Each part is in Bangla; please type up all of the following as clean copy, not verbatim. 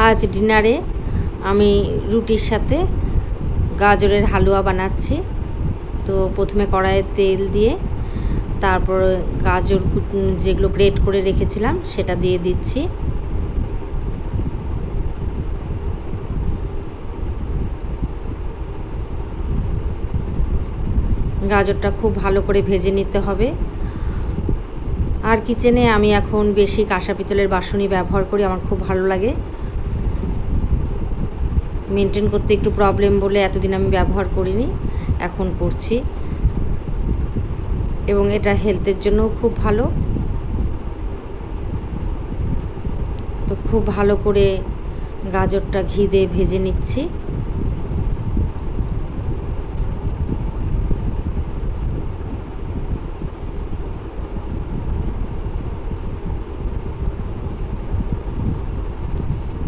আজ ডিনারে আমি রুটির সাথে গাজরের হালুয়া বানাচ্ছি। তো প্রথমে কড়াইয়ে তেল দিয়ে তারপর গাজর যেগুলো গ্রেট করে রেখেছিলাম সেটা দিয়ে দিচ্ছি। গাজরটা খুব ভালো করে ভেজে নিতে হবে। আর কিচেনে আমি এখন বেশি কাঁসা পিতলের বাসনই ব্যবহার করি, আমার খুব ভালো লাগে। মেনটেন করতে একটু প্রবলেম বলে এতদিন আমি ব্যবহার করিনি, এখন করছি। এবং এটা হেলথের জন্যও খুব ভালো। তো খুব ভালো করে গাজরটা ঘি দিয়ে ভেজে নিচ্ছি।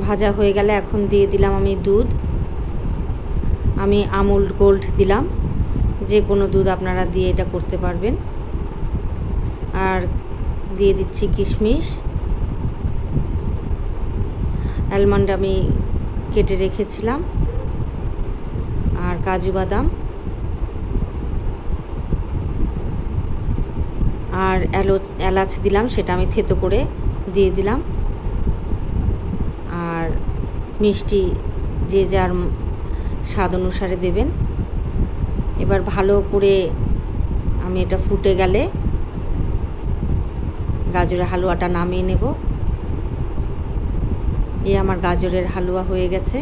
ভাজা হয়ে গেলে এখন দিয়ে দিলাম আমি দুধ। আমি আমুল গোল্ড দিলাম, যে কোনো দুধ আপনারা দিয়ে এটা করতে পারবেন। আর দিয়ে দিচ্ছি কিশমিশ, অ্যালমন্ড আমি কেটে রেখেছিলাম, আর কাজু বাদাম, আর এলাচ দিলাম, সেটা আমি থেতো করে দিয়ে দিলাম। আর মিষ্টি যে যার স্বাদ অনুসারে দেবেন। এবার ভালো করে আমি এটা ফুটে গেলে গাজরের হালুয়াটা নামিয়ে নেব। আমার গাজরের হালুয়া হয়ে গেছে।